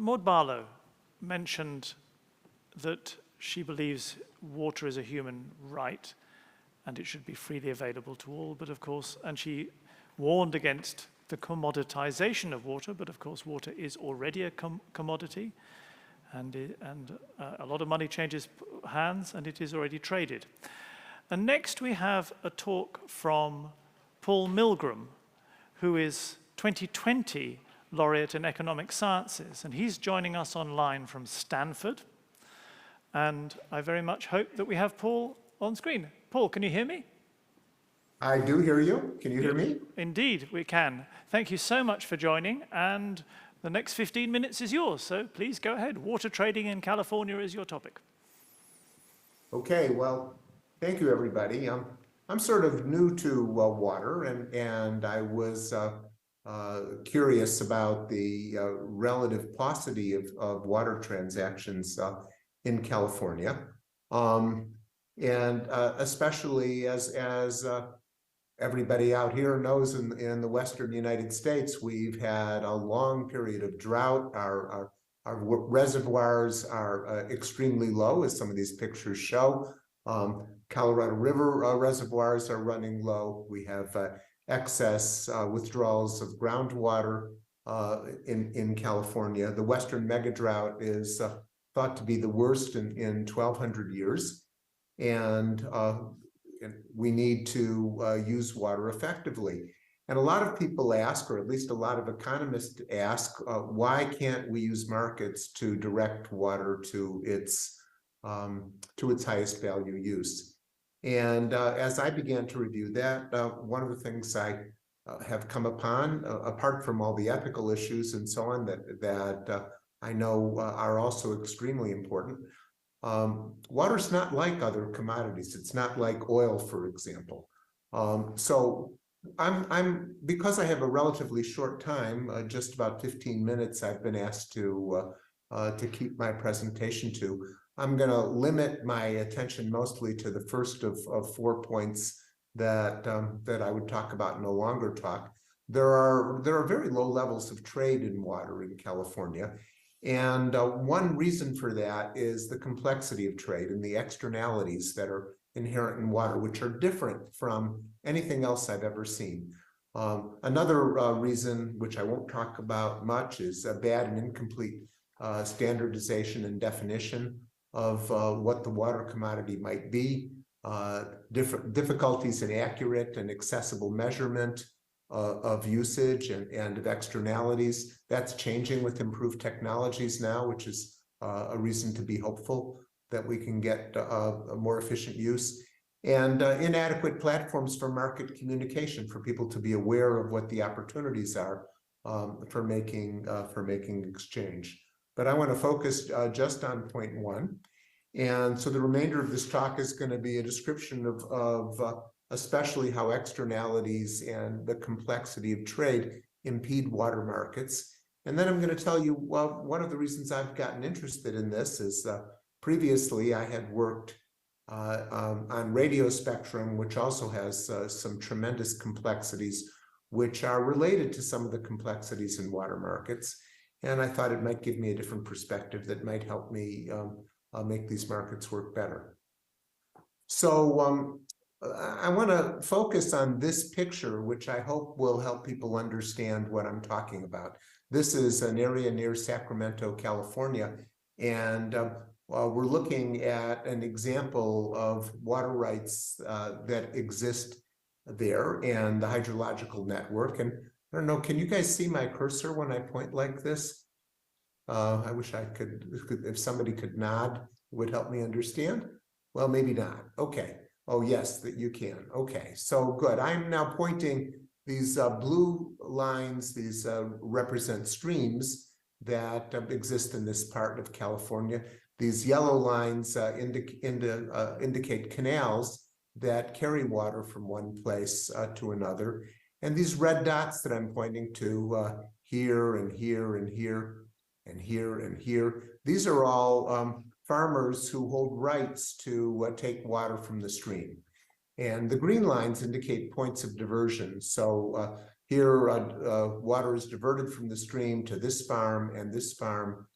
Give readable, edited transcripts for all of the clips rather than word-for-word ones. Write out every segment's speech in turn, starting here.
Maud Barlow mentioned that she believes water is a human right and it should be freely available to all, but of course, and she warned against the commoditization of water, but of course water is already a commodity, and a lot of money changes hands and it is already traded. And next we have a talk from Paul Milgrom, who is 2020 laureate in economic sciences, and he's joining us online from Stanford. And I very much hope that we have Paul on screen. Paul, can you hear me? I do hear you. Can you hear me? Indeed, we can. Thank you so much for joining, and the next 15 minutes is yours, so please go ahead. Water trading in California is your topic. Okay, well, thank you, everybody. I'm sort of new to water, and I was curious about the relative paucity of water transactions in California, and especially as everybody out here knows, in the Western United States, we've had a long period of drought. Our reservoirs are extremely low, as some of these pictures show. Colorado River reservoirs are running low. We have excess withdrawals of groundwater in California. The Western megadrought is thought to be the worst in 1,200 years. And we need to use water effectively. And a lot of people ask, or at least a lot of economists ask, why can't we use markets to direct water to its highest value use? And as I began to review that, one of the things I have come upon, apart from all the ethical issues and so on that I know are also extremely important, water's not like other commodities. It's not like oil, for example. So because I have a relatively short time, just about 15 minutes, I've been asked to keep my presentation to. I'm going to limit my attention mostly to the first of 4 points that I would talk about in a longer talk. There are very low levels of trade in water in California. And one reason for that is the complexity of trade and the externalities that are inherent in water, which are different from anything else I've ever seen. Another reason, which I won't talk about much, is a bad and incomplete standardization and definition of what the water commodity might be, difficulties in accurate and accessible measurement of usage and of externalities. That's changing with improved technologies now, which is a reason to be hopeful that we can get a more efficient use. And inadequate platforms for market communication, for people to be aware of what the opportunities are for making exchange. But I want to focus just on point one. And so the remainder of this talk is going to be a description of especially how externalities and the complexity of trade impede water markets. And then I'm going to tell you, well, one of the reasons I've gotten interested in this is previously I had worked on radio spectrum, which also has some tremendous complexities, which are related to some of the complexities in water markets. And I thought it might give me a different perspective that might help me make these markets work better. So I want to focus on this picture, which I hope will help people understand what I'm talking about. This is an area near Sacramento, California, and we're looking at an example of water rights that exist there and the hydrological network. And I don't know, can you guys see my cursor when I point like this? I wish I could, if somebody could nod, it would help me understand. Well, maybe not. Okay. Oh, yes, that you can. Okay, so good. I'm now pointing these blue lines, these represent streams that exist in this part of California. These yellow lines indicate canals that carry water from one place to another. And these red dots that I'm pointing to here and here and here and here and here, these are all farmers who hold rights to take water from the stream. And the green lines indicate points of diversion. So here water is diverted from the stream to this farm and this farm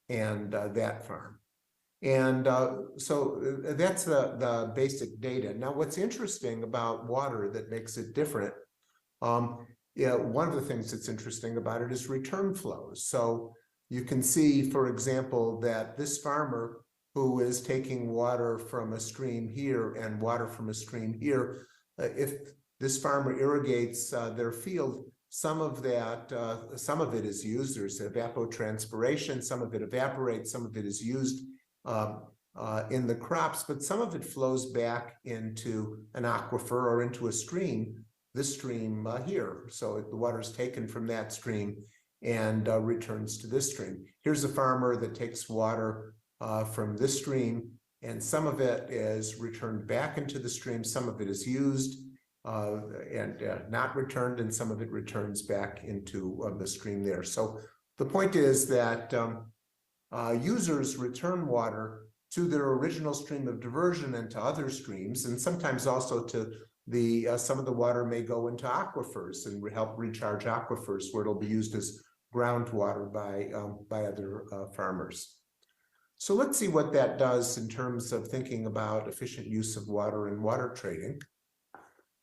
that farm. And so that's the basic data. Now, what's interesting about water that makes it different, yeah, one of the things that's interesting about it is return flows. So you can see, for example, that this farmer who is taking water from a stream here and water from a stream here, if this farmer irrigates their field, some of it is used. There's evapotranspiration, some of it evaporates, some of it is used in the crops, but some of it flows back into an aquifer or into a stream, this stream here. So the water is taken from that stream and returns to this stream. Here's a farmer that takes water from this stream, and some of it is returned back into the stream, some of it is used and not returned, and some of it returns back into the stream there. So the point is that users return water to their original stream of diversion and to other streams, and sometimes also to some of the water may go into aquifers and help recharge aquifers, where it'll be used as groundwater by other farmers. So let's see what that does in terms of thinking about efficient use of water and water trading.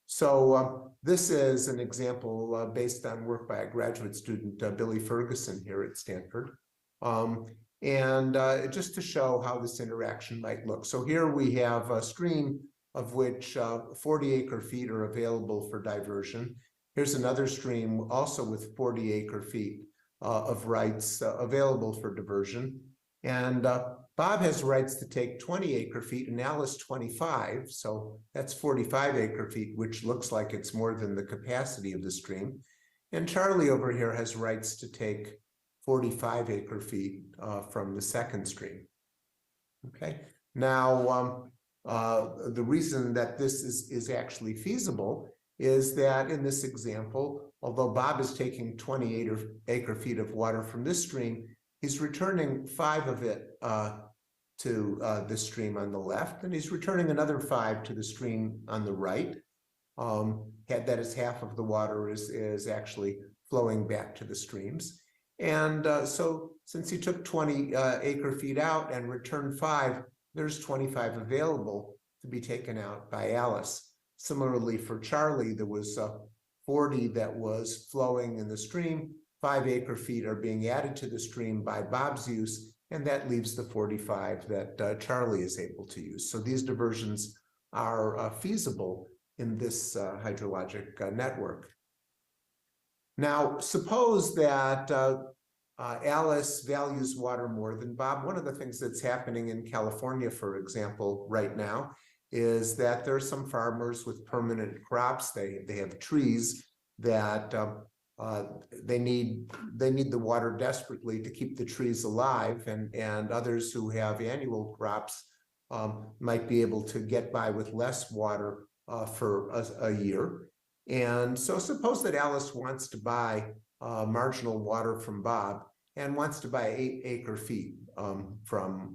So this is an example based on work by a graduate student, Billy Ferguson, here at Stanford. And just to show how this interaction might look. So here we have a stream of which 40 acre-feet are available for diversion. Here's another stream also with 40 acre-feet of rights available for diversion. And Bob has rights to take 20 acre-feet and Alice 25. So that's 45 acre-feet, which looks like it's more than the capacity of the stream. And Charlie over here has rights to take 45 acre-feet from the second stream. Okay, now the reason that this is actually feasible is that in this example, although Bob is taking 28 acre-feet of water from this stream, he's returning 5 of it to the stream on the left, and he's returning another 5 to the stream on the right. That is, half of the water is actually flowing back to the streams. And so since he took 20 acre-feet out and returned 5, there's 25 available to be taken out by Alice. Similarly, for Charlie, there was 40 that was flowing in the stream. 5 acre-feet are being added to the stream by Bob's use, and that leaves the 45 that Charlie is able to use. So these diversions are feasible in this hydrologic network. Now, suppose that Alice values water more than Bob. One of the things that's happening in California, for example, right now, is that there are some farmers with permanent crops. They have trees that they need the water desperately to keep the trees alive, and others who have annual crops might be able to get by with less water for a year. And so suppose that Alice wants to buy marginal water from Bob and wants to buy 8 acre-feet from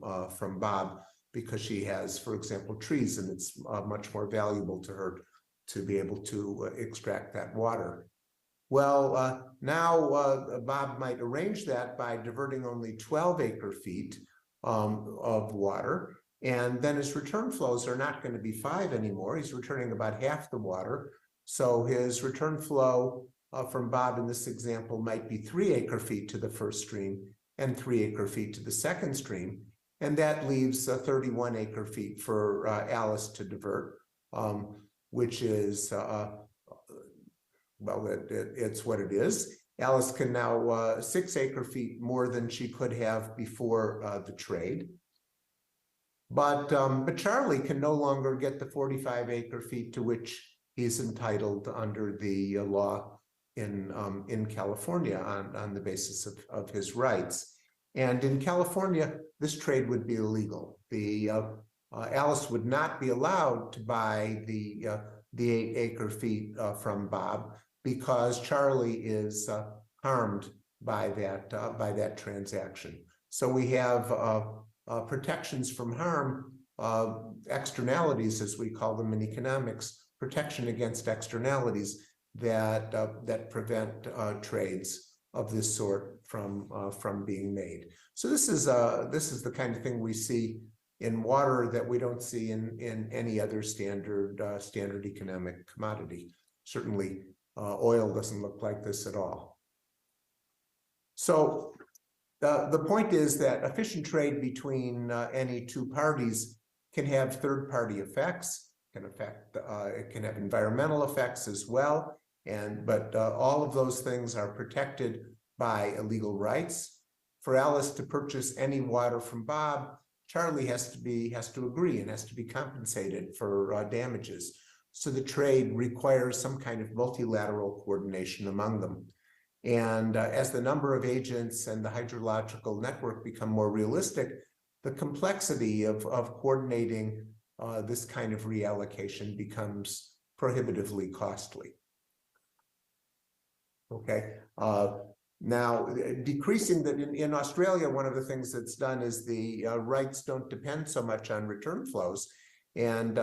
Bob, because she has, for example, trees, and it's much more valuable to her to be able to extract that water. Well, now Bob might arrange that by diverting only 12 acre-feet of water, and then his return flows are not going to be 5 anymore. He's returning about half the water. So his return flow from Bob in this example might be 3 acre-feet to the first stream and 3 acre-feet to the second stream. And that leaves 31 acre-feet for Alice to divert, which is, well, it's what it is. Alice can now 6 acre-feet more than she could have before the trade. But Charlie can no longer get the 45 acre-feet to which he's entitled under the law in California on the basis of his rights. And in California, this trade would be illegal. Alice would not be allowed to buy the 8 acre-feet from Bob, because Charlie is harmed by that transaction. So we have protections from harm, externalities, as we call them in economics, protection against externalities that prevent trades of this sort from being made. So this is the kind of thing we see in water that we don't see in any other standard economic commodity. Certainly, oil doesn't look like this at all. So the point is that efficient trade between any two parties can have third-party effects, it can have environmental effects as well, but all of those things are protected by legal rights. For Alice to purchase any water from Bob, Charlie has to agree and has to be compensated for damages. So the trade requires some kind of multilateral coordination among them. And as the number of agents and the hydrological network become more realistic, the complexity of coordinating this kind of reallocation becomes prohibitively costly. Okay. Now, decreasing that in Australia, one of the things that's done is the rights don't depend so much on return flows, and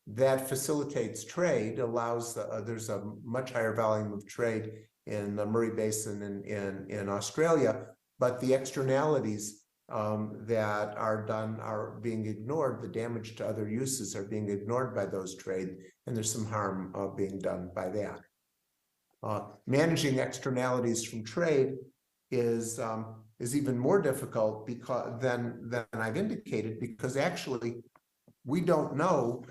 that facilitates trade, allows there's a much higher volume of trade in the Murray Basin in Australia, but the externalities that are done are being ignored. The damage to other uses are being ignored by those trade, and there's some harm being done by that. Managing externalities from trade is even more difficult than I've indicated, because actually we don't know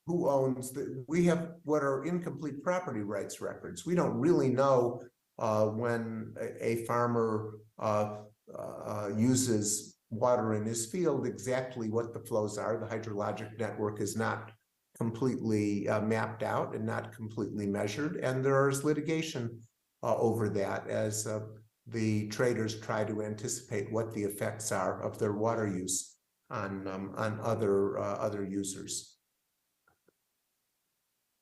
who owns we have what are incomplete property rights records. We don't really know when a farmer uses water in his field exactly what the flows are. The hydrologic network is not completely mapped out and not completely measured, and there is litigation over that as the traders try to anticipate what the effects are of their water use on other users.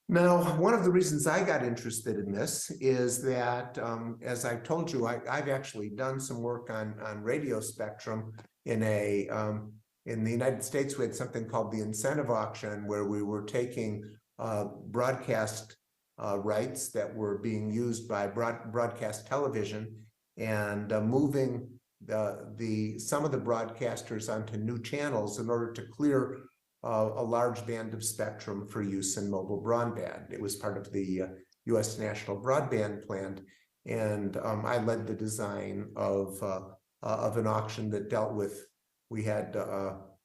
Now, one of the reasons I got interested in this is that, as I've told you, I've actually done some work on radio spectrum in the United States. We had something called the incentive auction, where we were taking broadcast rights that were being used by broadcast television and moving some of the broadcasters onto new channels in order to clear a large band of spectrum for use in mobile broadband. It was part of the U.S. National Broadband Plan, and I led the design of an auction that dealt with. We had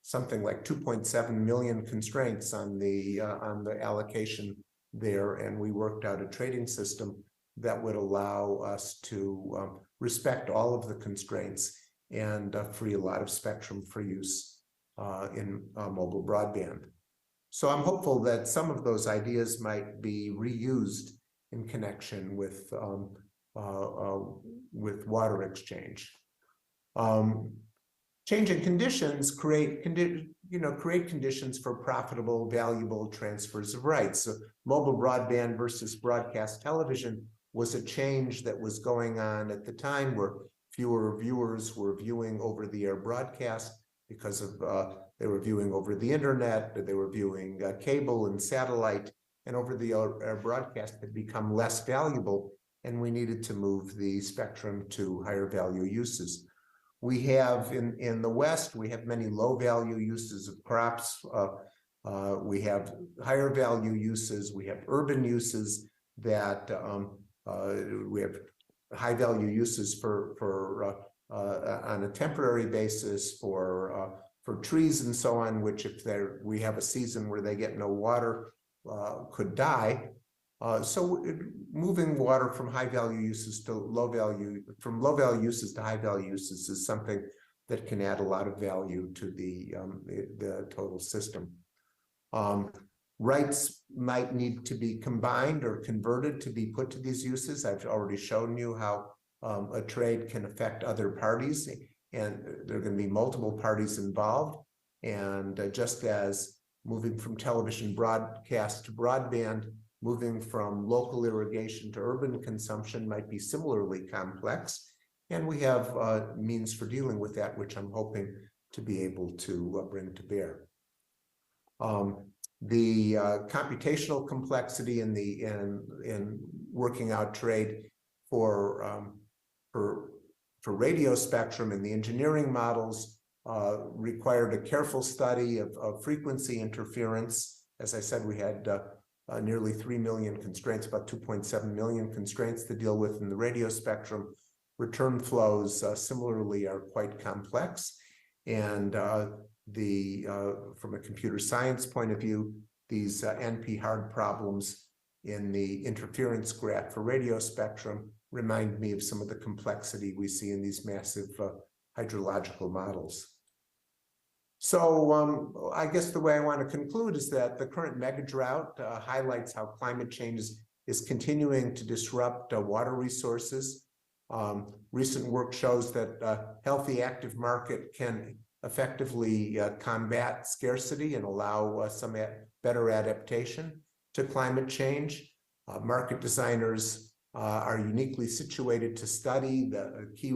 something like 2.7 million constraints on the allocation there, and we worked out a trading system that would allow us to respect all of the constraints and free a lot of spectrum for use in mobile broadband. So I'm hopeful that some of those ideas might be reused in connection with water exchange. Changing conditions create conditions for profitable, valuable transfers of rights. So mobile broadband versus broadcast television was a change that was going on at the time, where fewer viewers were viewing over-the-air broadcast because of they were viewing over the internet, they were viewing cable and satellite, and over-the-air broadcast had become less valuable, and we needed to move the spectrum to higher value uses. We have in the West, we have many low value uses of crops. We have higher value uses. We have urban uses that we have high value uses for on a temporary basis for trees and so on, which if we have a season where they get no water could die. So moving water from high value uses to low value, from low value uses to high value uses is something that can add a lot of value to the total system. Rights might need to be combined or converted to be put to these uses. I've already shown you how a trade can affect other parties, and there are going to be multiple parties involved. And just as moving from television broadcast to broadband, moving from local irrigation to urban consumption might be similarly complex. And we have means for dealing with that, which I'm hoping to be able to bring to bear. The computational complexity in working out trade for for radio spectrum, and the engineering models required a careful study of frequency interference. As I said, we had nearly 3 million constraints, about 2.7 million constraints to deal with in the radio spectrum. Return flows similarly are quite complex. And from a computer science point of view, these NP-hard problems in the interference graph for radio spectrum remind me of some of the complexity we see in these massive hydrological models. So I guess the way I want to conclude is that the current mega drought highlights how climate change is continuing to disrupt water resources. Recent work shows that a healthy active market can effectively combat scarcity and allow some better adaptation to climate change. Market designers are uniquely situated to study the key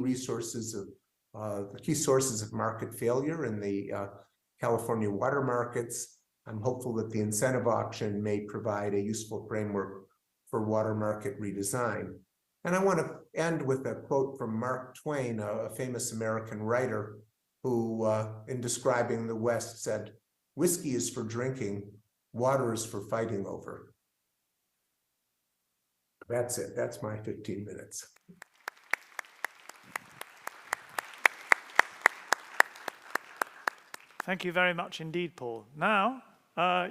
sources of market failure in the California water markets. I'm hopeful that the incentive auction may provide a useful framework for water market redesign. And I want to end with a quote from Mark Twain, a famous American writer, who, in describing the West, said, "Whiskey is for drinking, water is for fighting over." That's it. That's my 15 minutes. Thank you very much indeed, Paul. Now,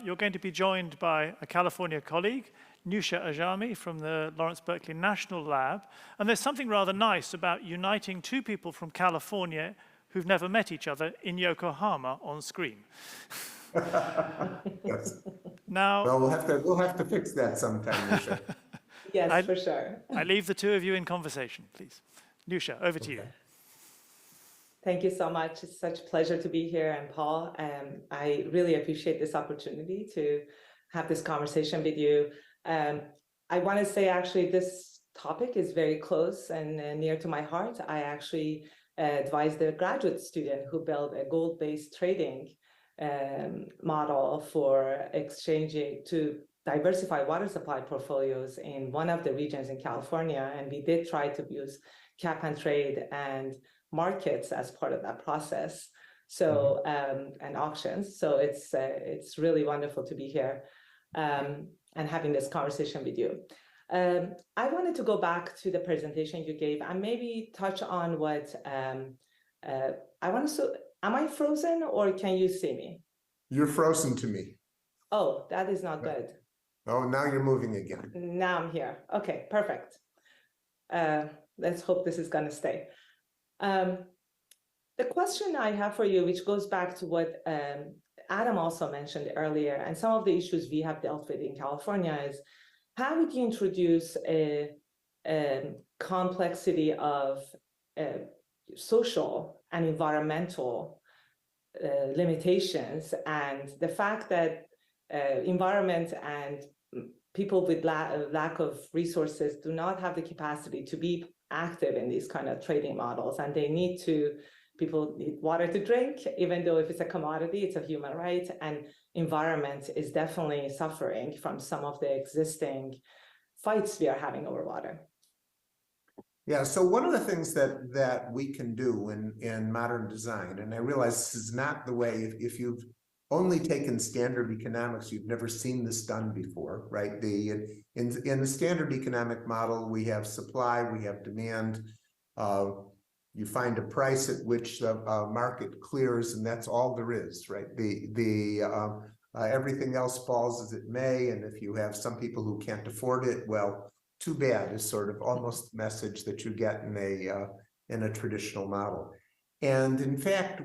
you're going to be joined by a California colleague, Newsha Ajami from the Lawrence Berkeley National Lab. And there's something rather nice about uniting two people from California who've never met each other in Yokohama on screen. Yes. Now, well, we'll have to fix that sometime, Newsha. Yes, for sure. I leave the two of you in conversation, please. Newsha, over to you. Thank you so much. It's such a pleasure to be here. And Paul, I really appreciate this opportunity to have this conversation with you. I want to say, actually, this topic is very close and near to my heart. I actually advised a graduate student who built a gold-based trading model for exchanging to diversify water supply portfolios in one of the regions in California. And we did try to use cap and trade and markets as part of that process. So, and auctions. So it's really wonderful to be here and having this conversation with you. I wanted to go back to the presentation you gave and maybe touch on what am I frozen or can you see me? You're frozen to me. Oh, that is not good. Oh, now you're moving again. Now I'm here. Okay, perfect. Let's hope this is going to stay. The question I have for you, which goes back to what Adam also mentioned earlier, and some of the issues we have dealt with in California, is how would you introduce a complexity of social and environmental limitations, and the fact that environment and people with lack of resources do not have the capacity to be active in these kind of trading models, and people need water to drink, even though if it's a commodity, it's a human right, and environment is definitely suffering from some of the existing fights we are having over water. Yeah, so one of the things that we can do in modern design, and I realize this is not the way, if you've only taken standard economics, you've never seen this done before, right? In the standard economic model, we have supply, we have demand. You find a price at which the market clears, and that's all there is, right? Everything else falls as it may, and if you have some people who can't afford it, well, too bad is sort of almost the message that you get in a traditional model. And in fact,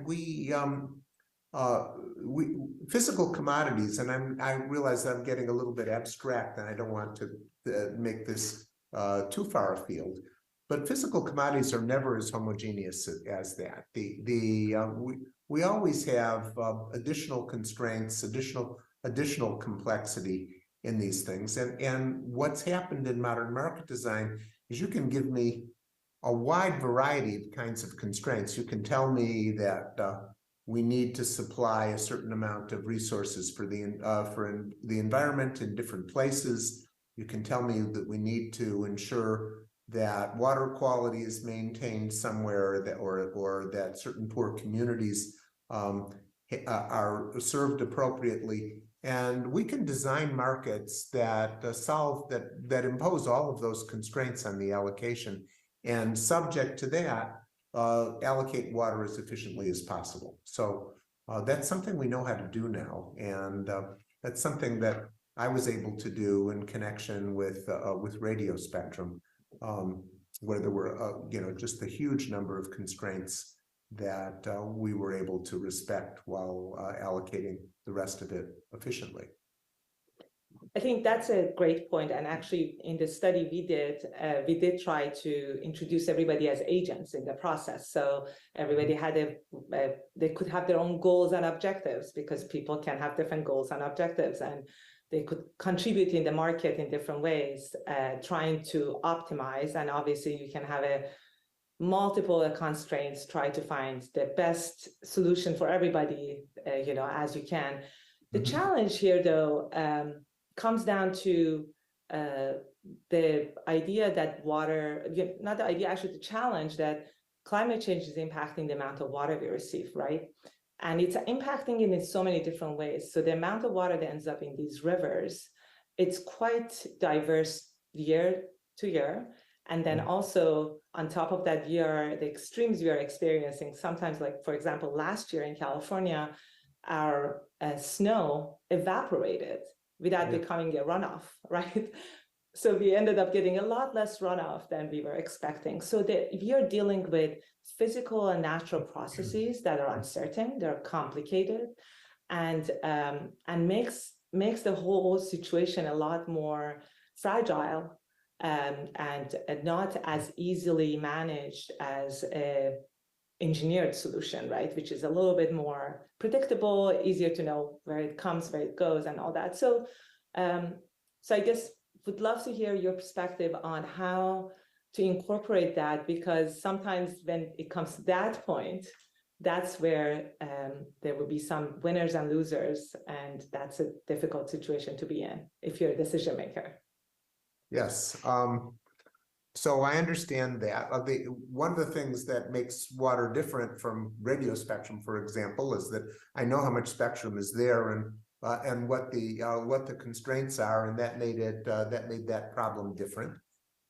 physical commodities, and I realize I'm getting a little bit abstract, and I don't want to make this too far afield, but physical commodities are never as homogeneous as that. We always have additional constraints, additional complexity in these things. And what's happened in modern market design is you can give me a wide variety of kinds of constraints. You can tell me that we need to supply a certain amount of resources for the environment in different places. You can tell me that we need to ensure that water quality is maintained somewhere, that or that certain poor communities are served appropriately. And we can design markets that that impose all of those constraints on the allocation, and subject to that, allocate water as efficiently as possible. So that's something we know how to do now, and that's something that I was able to do in connection with radio spectrum, where there were just a huge number of constraints that we were able to respect while allocating the rest of it efficiently. I think that's a great point. And actually, in the study we did try to introduce everybody as agents in the process. So everybody had they could have their own goals and objectives, because people can have different goals and objectives, and they could contribute in the market in different ways, trying to optimize. And obviously, you can have multiple constraints, try to find the best solution for everybody, as you can. The challenge here, though, comes down to the idea that not the idea, actually the challenge that climate change is impacting the amount of water we receive, right? And it's impacting it in so many different ways. So the amount of water that ends up in these rivers, it's quite diverse year to year. And then also on top of that, the extremes we are experiencing, sometimes, like, for example, last year in California, our snow evaporated without becoming a runoff, right? So we ended up getting a lot less runoff than we were expecting. So we are dealing with physical and natural processes that are uncertain, they're complicated, and makes the whole situation a lot more fragile, and not as easily managed as a engineered solution, right? Which is a little bit more predictable, easier to know where it comes, where it goes, and all that. So, I guess would love to hear your perspective on how to incorporate that, because sometimes when it comes to that point, that's where there will be some winners and losers, and that's a difficult situation to be in if you're a decision maker. Yes. So I understand that. One of the things that makes water different from radio spectrum, for example, is that I know how much spectrum is there and what the constraints are, and that made that problem different.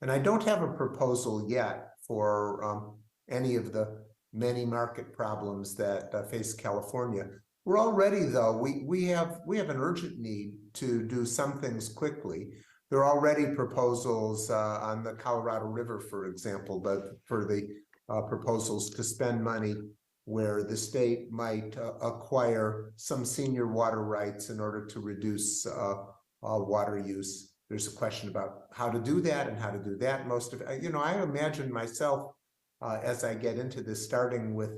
And I don't have a proposal yet for any of the many market problems that face California. We're already, though, we have an urgent need to do some things quickly. There are already proposals on the Colorado River, for example, but for the proposals to spend money where the state might acquire some senior water rights in order to reduce water use. There's a question about how to do that and how to do that. Most of it, I imagine myself as I get into this, starting with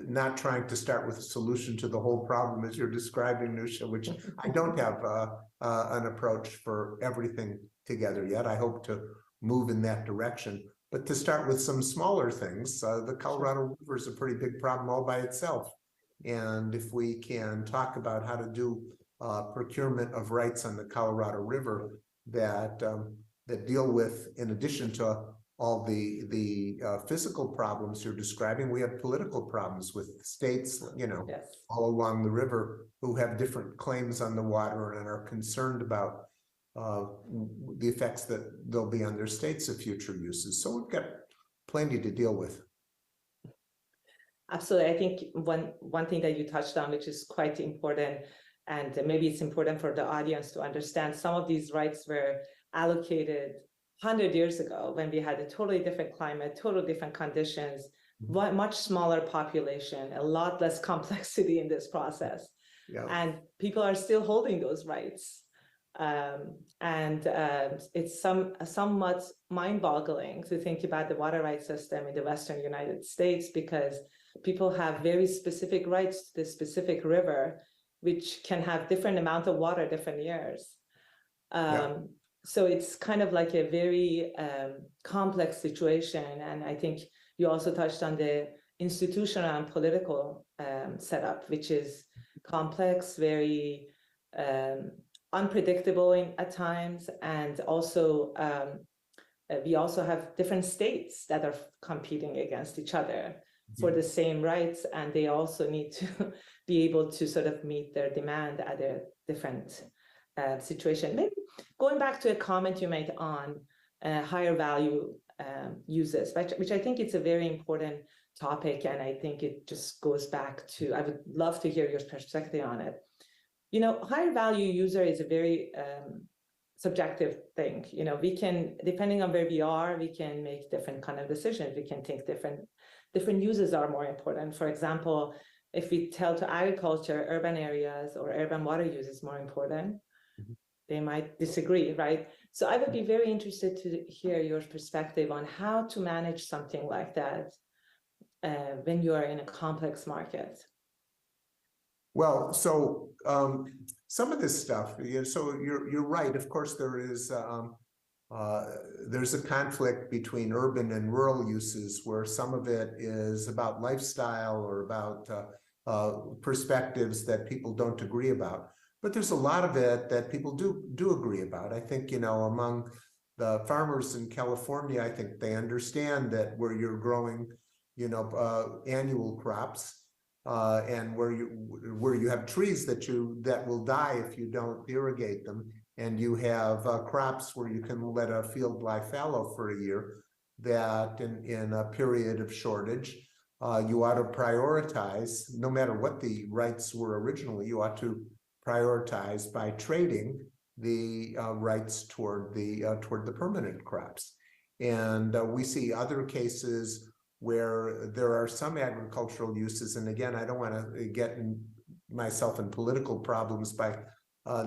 not trying to start with a solution to the whole problem as you're describing, Newsha, which I don't have an approach for everything together yet. I hope to move in that direction, but to start with some smaller things. The Colorado River is a pretty big problem all by itself. And if we can talk about how to do procurement of rights on the Colorado River that deal with, in addition to all the physical problems you're describing, we have political problems with states, Yes, all along the river who have different claims on the water and are concerned about the effects that there'll be on their states of future uses. So we've got plenty to deal with. absolutely. I think one thing that you touched on, which is quite important, and maybe it's important for the audience to understand, some of these rights were allocated 100 years ago when we had a totally different climate, totally different conditions, much smaller population, a lot less complexity in this process. Yeah. And people are still holding those rights. It's somewhat mind-boggling to think about the water rights system in the Western United States, because people have very specific rights to the specific river, which can have different amount of water different years. So it's kind of like a very complex situation. And I think you also touched on the institutional and political setup, which is complex, very unpredictable at times, and also we also have different states that are competing against each other for the same rights, and they also need to be able to sort of meet their demand at a different situation. Maybe going back to a comment you made on higher value uses, which I think it's a very important topic, and I think it just goes back to, I would love to hear your perspective on it. You know, higher value user is a very subjective thing. You know, we can, depending on where we are, we can make different kind of decisions. We can think different uses are more important. For example, if we tell to agriculture, urban areas or urban water use is more important, they might disagree, right? So I would be very interested to hear your perspective on how to manage something like that when you are in a complex market. Well, so some of this stuff, so you're right. Of course, there's a conflict between urban and rural uses, where some of it is about lifestyle or about perspectives that people don't agree about. But there's a lot of it that people do agree about. I think, you know, among the farmers in California, I think they understand that where you're growing, you know, annual crops, and where you have trees that will die if you don't irrigate them, and you have crops where you can let a field lie fallow for a year, that in a period of shortage, you ought to prioritize, no matter what the rights were originally, you ought to prioritize by trading the rights toward the permanent crops. And we see other cases where there are some agricultural uses, and again, I don't want to get myself in political problems by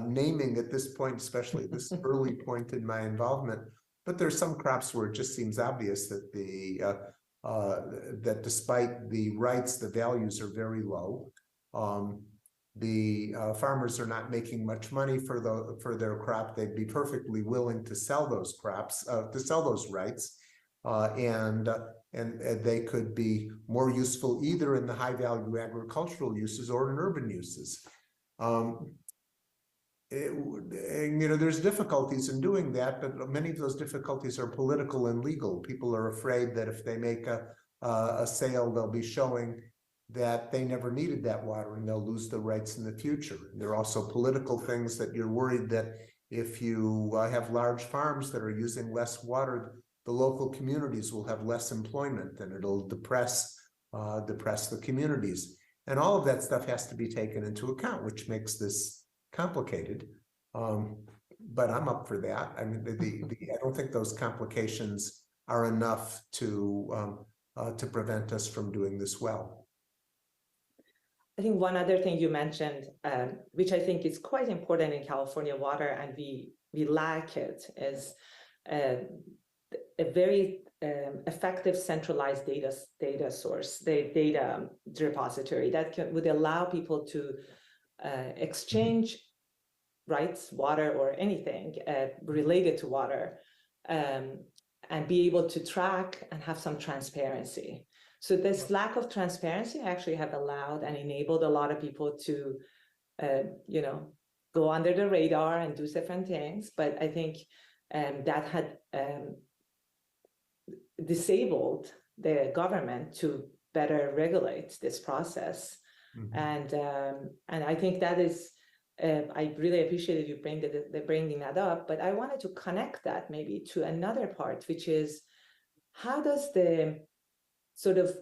naming at this point, especially at this early point in my involvement, but there's some crops where it just seems obvious that that despite the rights, the values are very low. The farmers are not making much money for their crop. They'd be perfectly willing to sell those crops, to sell those rights, and they could be more useful either in the high value agricultural uses or in urban uses. You know, there's difficulties in doing that, but many of those difficulties are political and legal. People are afraid that if they make a sale, they'll be showing that they never needed that water and they'll lose the rights in the future. There are also political things that you're worried that if you have large farms that are using less water, the local communities will have less employment and it'll depress the communities. And all of that stuff has to be taken into account, which makes this complicated. But I'm up for that. I mean, I don't think those complications are enough to prevent us from doing this well. I think one other thing you mentioned, which I think is quite important in California water, and we lack it, is a very effective centralized data source, the data repository that would allow people to exchange rights, water, or anything related to water, and be able to track and have some transparency. So this lack of transparency actually have allowed and enabled a lot of people to, you know, go under the radar and do different things. But I think that had disabled the government to better regulate this process. And I think that is, I really appreciated you bringing that up, but I wanted to connect that maybe to another part, which is how does the sort of,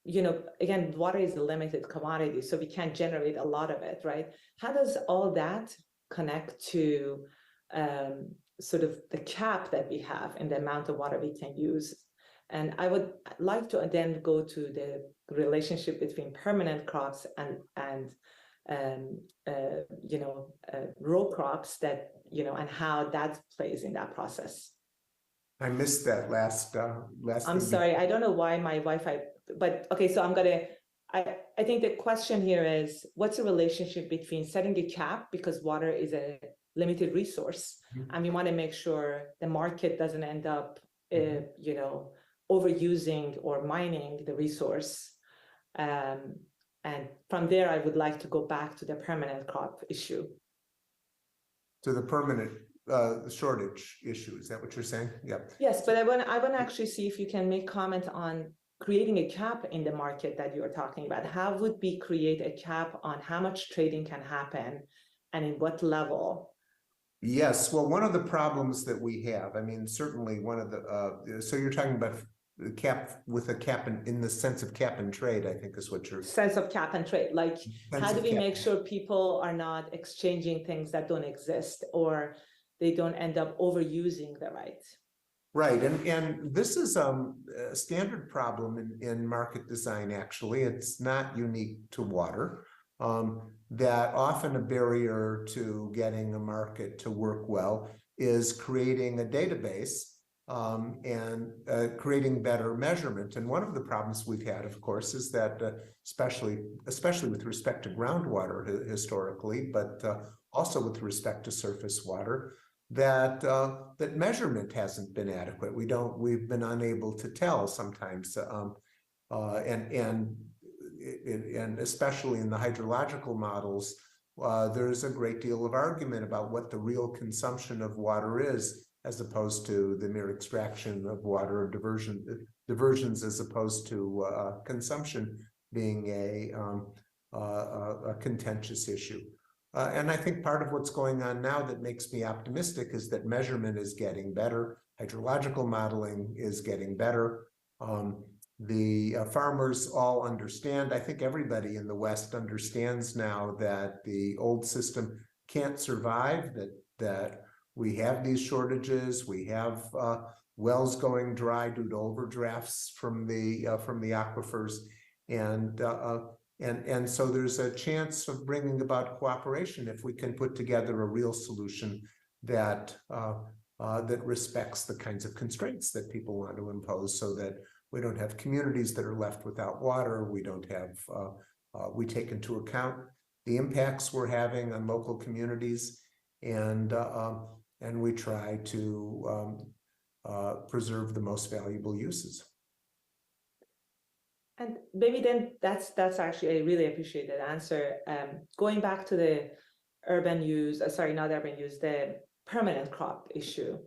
you know, again, water is a limited commodity, so we can't generate a lot of it, right? How does all that connect to sort of the cap that we have in the amount of water we can use? And I would like to then go to the relationship between permanent crops and you know, row crops that, you know, and how that plays in that process. I missed that last I'm sorry, I don't know why my Wi-Fi, but okay, so I think the question here is, what's the relationship between setting a cap, because water is a limited resource, and we want to make sure the market doesn't end up, you know, overusing or mining the resource. And from there, I would like to go back to the permanent crop issue. To the permanent shortage issue. Is that what you're saying? Yep. Yes, but I want to actually see if you can make comment on creating a cap in the market that you're talking about. How would we create a cap on how much trading can happen and in what level? Yes, well, one of the problems that we have, I mean, certainly one of the, so you're talking about the cap with a cap in the sense of cap and trade, I think is what you're. Sense of cap and trade, like how do we make sure people are not exchanging things that don't exist or they don't end up overusing the right? Right, and this is a standard problem in market design, actually. It's not unique to water. That often a barrier to getting a market to work well is creating a database and creating better measurement. And one of the problems we've had, of course, is that especially with respect to groundwater historically, but also with respect to surface water, that that measurement hasn't been adequate. We've been unable to tell sometimes, and especially in the hydrological models, there's a great deal of argument about what the real consumption of water is, as opposed to the mere extraction of water, or diversions as opposed to consumption being a contentious issue. And I think part of what's going on now that makes me optimistic is that measurement is getting better. Hydrological modeling is getting better. The farmers all understand. I think everybody in the West understands now that the old system can't survive, that we have these shortages, we have wells going dry due to overdrafts from the aquifers, and so there's a chance of bringing about cooperation if we can put together a real solution that that respects the kinds of constraints that people want to impose, so that we don't have communities that are left without water. We don't have, we take into account the impacts we're having on local communities, and we try to preserve the most valuable uses. And maybe then that's actually, I really appreciate that answer. Going back to the urban use, sorry, not urban use, the permanent crop issue.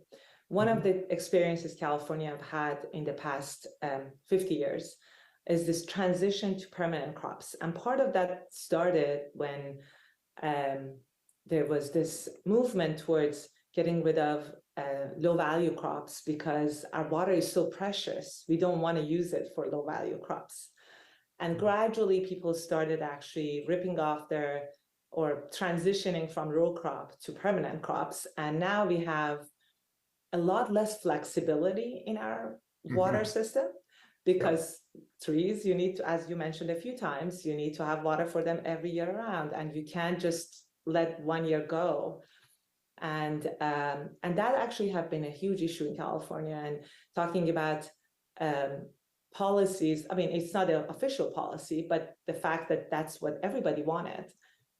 One of the experiences California have had in the past 50 years is this transition to permanent crops. And part of that started when there was this movement towards getting rid of low value crops, because our water is so precious. We don't want to use it for low value crops. And gradually people started actually ripping off their, or transitioning from row crop to permanent crops. And now we have a lot less flexibility in our water system, because trees, you need to, as you mentioned a few times, you need to have water for them every year round, and you can't just let 1 year go. And that actually have been a huge issue in California. And talking about policies, I mean, it's not an official policy, but the fact that that's what everybody wanted,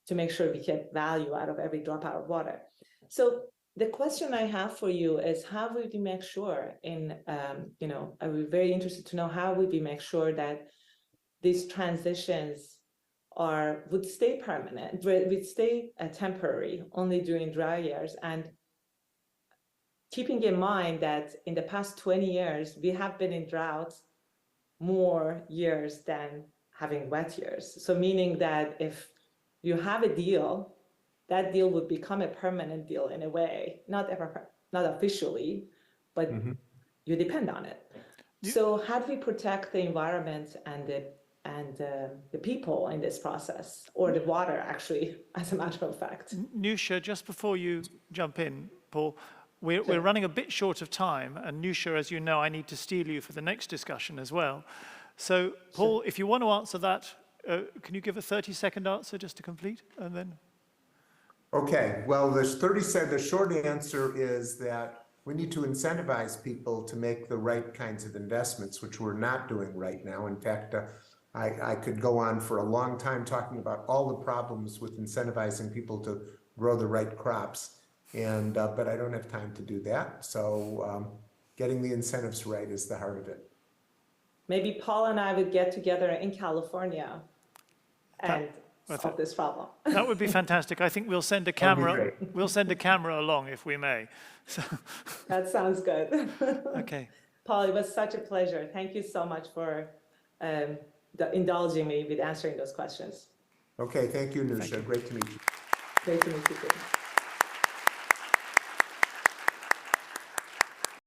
to make sure we get value out of every drop out of water. So the question I have for you is, how would we make sure you know, I would be very interested to know how would we make sure that these transitions would stay permanent, would stay temporary only during dry years, and keeping in mind that in the past 20 years, we have been in droughts more years than having wet years. So meaning that if you have a deal, that deal would become a permanent deal in a way, not officially, but you depend on it. So how do we protect the environment and the people in this process, or the water, actually, as a matter of fact? Newsha, just before you jump in, Paul, we're running a bit short of time, and Newsha, as you know, I need to steal you for the next discussion as well. So, Paul, if you want to answer that, can you give a 30-second answer just to complete, and then? Okay, well, the short answer is that we need to incentivize people to make the right kinds of investments, which we're not doing right now. In fact, I could go on for a long time talking about all the problems with incentivizing people to grow the right crops, and but I don't have time to do that. So getting the incentives right is the heart of it. Maybe Paul and I would get together in California and solve this problem. That would be fantastic. I think we'll send a That would be camera. great. We'll send a camera along if we may. So, That sounds good. okay. Paul, it was such a pleasure. Thank you so much for indulging me with answering those questions. Okay, thank you, Newsha. Great to meet you. Great to meet you too.